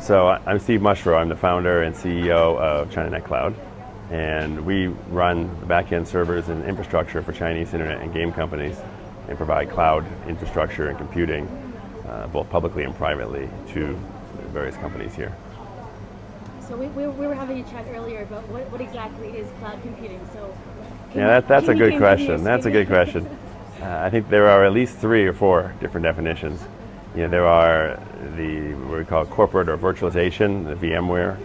So I'm Steve Mushrow. I'm the founder and CEO of ChinaNet Cloud, and we run the back-end servers and infrastructure for Chinese internet and game companies and provide cloud infrastructure and computing, both publicly and privately, to various companies here. So we were having a chat earlier about what exactly is cloud computing. So that's a good question. That's a good question. I think there are at least 3 or 4 different definitions. There are what we call corporate or virtualization, the VMware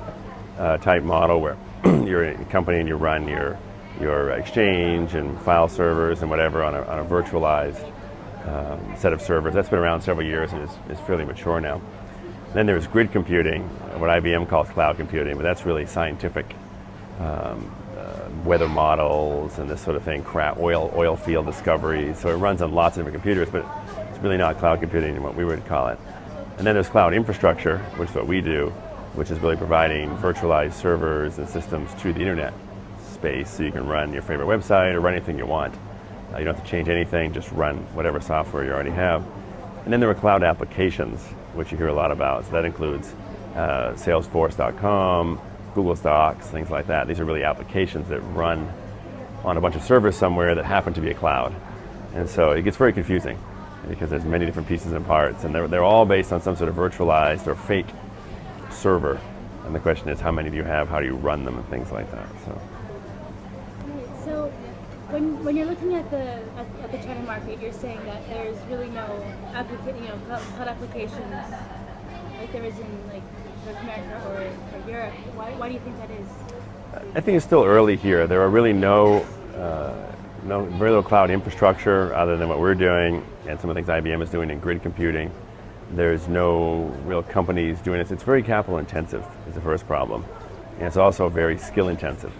type model, where you're a company and you run your exchange and file servers and whatever on a virtualized set of servers. That's been around several years and is fairly mature now. Then there's grid computing, what IBM calls cloud computing, but that's really scientific weather models and this sort of thing, oil field discovery. So it runs on lots of different computers, but it's really not cloud computing in what we would call it. And then there's cloud infrastructure, which is what we do, which is really providing virtualized servers and systems to the internet space, so you can run your favorite website or run anything you want. You don't have to change anything, just run whatever software you already have. And then there are cloud applications, which you hear a lot about. So that includes Salesforce.com, Google Docs, things like that. These are really applications that run on a bunch of servers somewhere that happen to be a cloud. And so it gets very confusing because there's many different pieces and parts, and they're all based on some sort of virtualized or fake server. And the question is, how many do you have? How do you run them and things like that? So when you're looking at the China market, you're saying that there's really no cloud applications like there is in North America or Europe. Why do you think that is? I think it's still early here. There are really very little cloud infrastructure other than what we're doing and some of the things IBM is doing in grid computing. There's no real companies doing this. It's very capital intensive is the first problem. And it's also very skill intensive.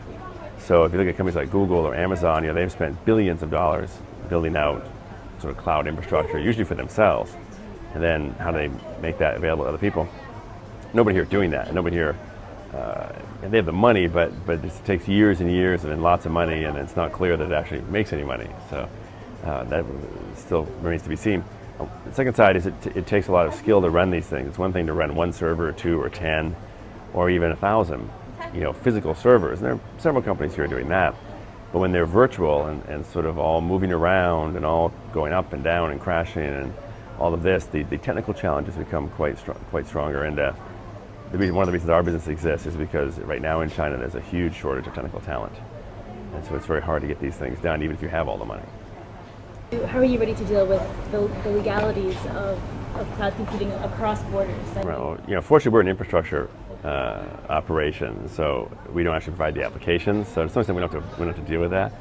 So if you look at companies like Google or Amazon, they've spent billions of dollars building out sort of cloud infrastructure, usually for themselves. And then how do they make that available to other people? Nobody here doing that. Nobody here, and they have the money, but it takes years and years and lots of money, and it's not clear that it actually makes any money. So that still remains to be seen. The second side is it takes a lot of skill to run these things. It's one thing to run one server or 2 or 10 or even 1,000 physical servers. And there are several companies here doing that. But when they're virtual and sort of all moving around and all going up and down and crashing and all of this, the technical challenges become quite stronger. And one of the reasons our business exists is because right now in China there's a huge shortage of technical talent. And so it's very hard to get these things done, even if you have all the money. How are you ready to deal with the legalities of cloud computing across borders? Well, fortunately we're an infrastructure operation, so we don't actually provide the applications. So to some extent we don't have to deal with that.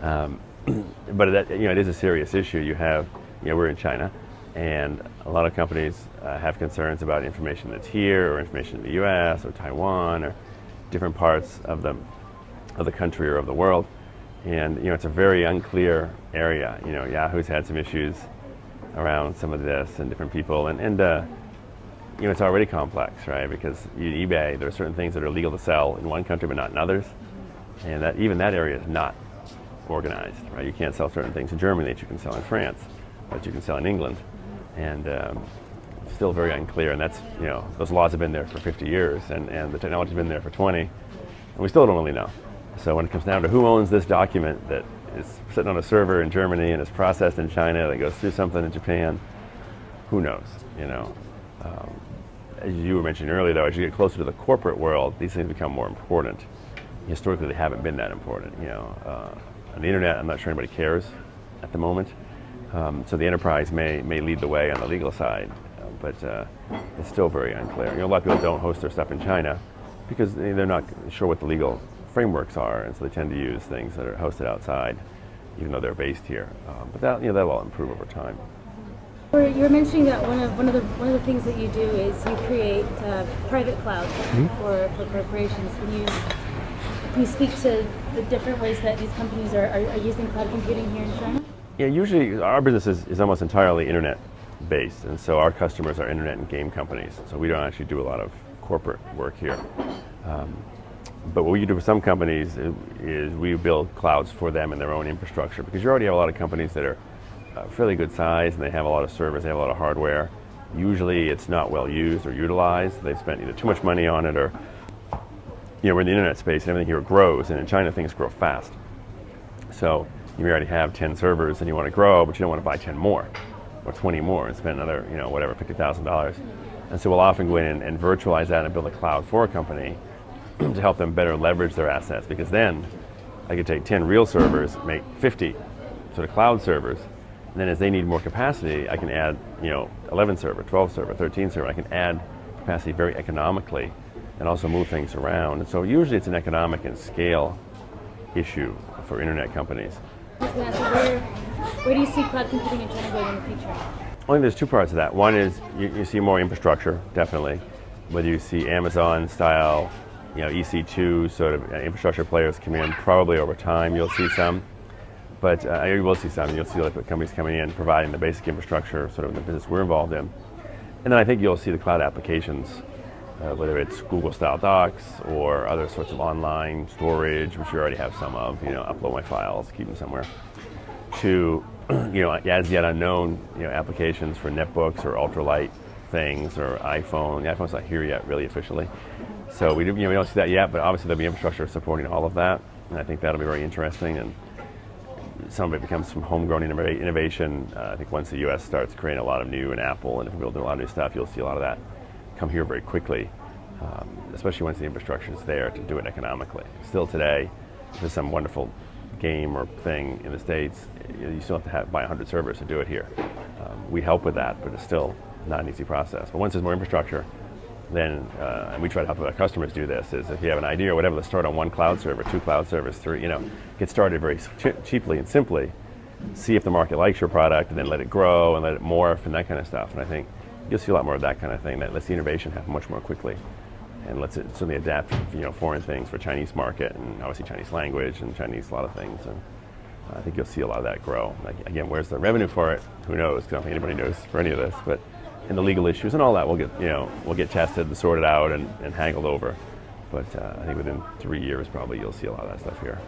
But it is a serious issue. We're in China, and a lot of companies have concerns about information that's here or information in the U.S. or Taiwan or different parts of the country or of the world. And it's a very unclear area. Yahoo's had some issues around some of this and different people, and it's already complex, right? Because eBay, there are certain things that are legal to sell in one country but not in others, and even that area is not organized, right? You can't sell certain things in Germany that you can sell in France, but you can sell in England, and still very unclear. And that's those laws have been there for 50 years, and the technology's been there for 20, and we still don't really know. So when it comes down to who owns this document that is sitting on a server in Germany and is processed in China, that goes through something in Japan, who knows? As you were mentioning earlier, though, as you get closer to the corporate world, these things become more important. Historically, they haven't been that important. On the internet, I'm not sure anybody cares at the moment. So the enterprise may lead the way on the legal side, but it's still very unclear. A lot of people don't host their stuff in China because they're not sure what the legal frameworks are, and so they tend to use things that are hosted outside, even though they're based here. But that'll all improve over time. You were mentioning that one of the things that you do is you create private clouds for corporations. Can you speak to the different ways that these companies are using cloud computing here in China? Yeah, usually our business is almost entirely internet based, and so our customers are internet and game companies. So we don't actually do a lot of corporate work here. But what we do for some companies is we build clouds for them in their own infrastructure, because you already have a lot of companies that are fairly good size and they have a lot of servers, they have a lot of hardware, Usually it's not well used or utilized. They've spent either too much money on it or, we're in the internet space and everything here grows, and in China things grow fast. So you already have 10 servers and you want to grow, but you don't want to buy 10 more or 20 more and spend another, whatever, $50,000. And so we'll often go in and virtualize that and build a cloud for a company to help them better leverage their assets, because then I could take 10 real servers, make 50 sort of cloud servers, and then as they need more capacity, I can add 11 server, 12 server, 13 server. I can add capacity very economically and also move things around. And so usually it's an economic and scale issue for internet companies. So where do you see cloud computing in China going in the future? I think there's two parts of that. One is you see more infrastructure, definitely. Whether you see Amazon style, EC2 sort of infrastructure players come in, probably over time you'll see some. But you will see some. You'll see companies coming in, providing the basic infrastructure, sort of in the business we're involved in. And then I think you'll see the cloud applications, whether it's Google-style Docs or other sorts of online storage, which you already have some of. Upload my files, keep them somewhere. To as yet unknown, applications for netbooks or ultralight things or iPhone. The iPhone's not here yet, really officially. So we don't see that yet, but obviously there'll be infrastructure supporting all of that, and I think that'll be very interesting. And some of it becomes some homegrown innovation. I think once the U.S. starts creating a lot of new, and Apple and building a lot of new stuff, you'll see a lot of that come here very quickly, especially once the infrastructure is there to do it economically. Still today, if there's some wonderful game or thing in the States, you still have to buy 100 servers to do it here. We help with that, but it's still not an easy process. But once there's more infrastructure, then, and we try to help our customers do this, is if you have an idea or whatever, let's start on one cloud server, 2 cloud servers, 3, get started very cheaply and simply, see if the market likes your product, and then let it grow and let it morph and that kind of stuff. And I think you'll see a lot more of that kind of thing. That lets the innovation happen much more quickly, and lets it certainly adapt, foreign things for Chinese market, and obviously Chinese language and Chinese a lot of things. And I think you'll see a lot of that grow. Again, where's the revenue for it? Who knows? Because I don't think anybody knows for any of this. But and the legal issues and all that will get tested and sorted out and haggled over. But I think within 3 years probably you'll see a lot of that stuff here.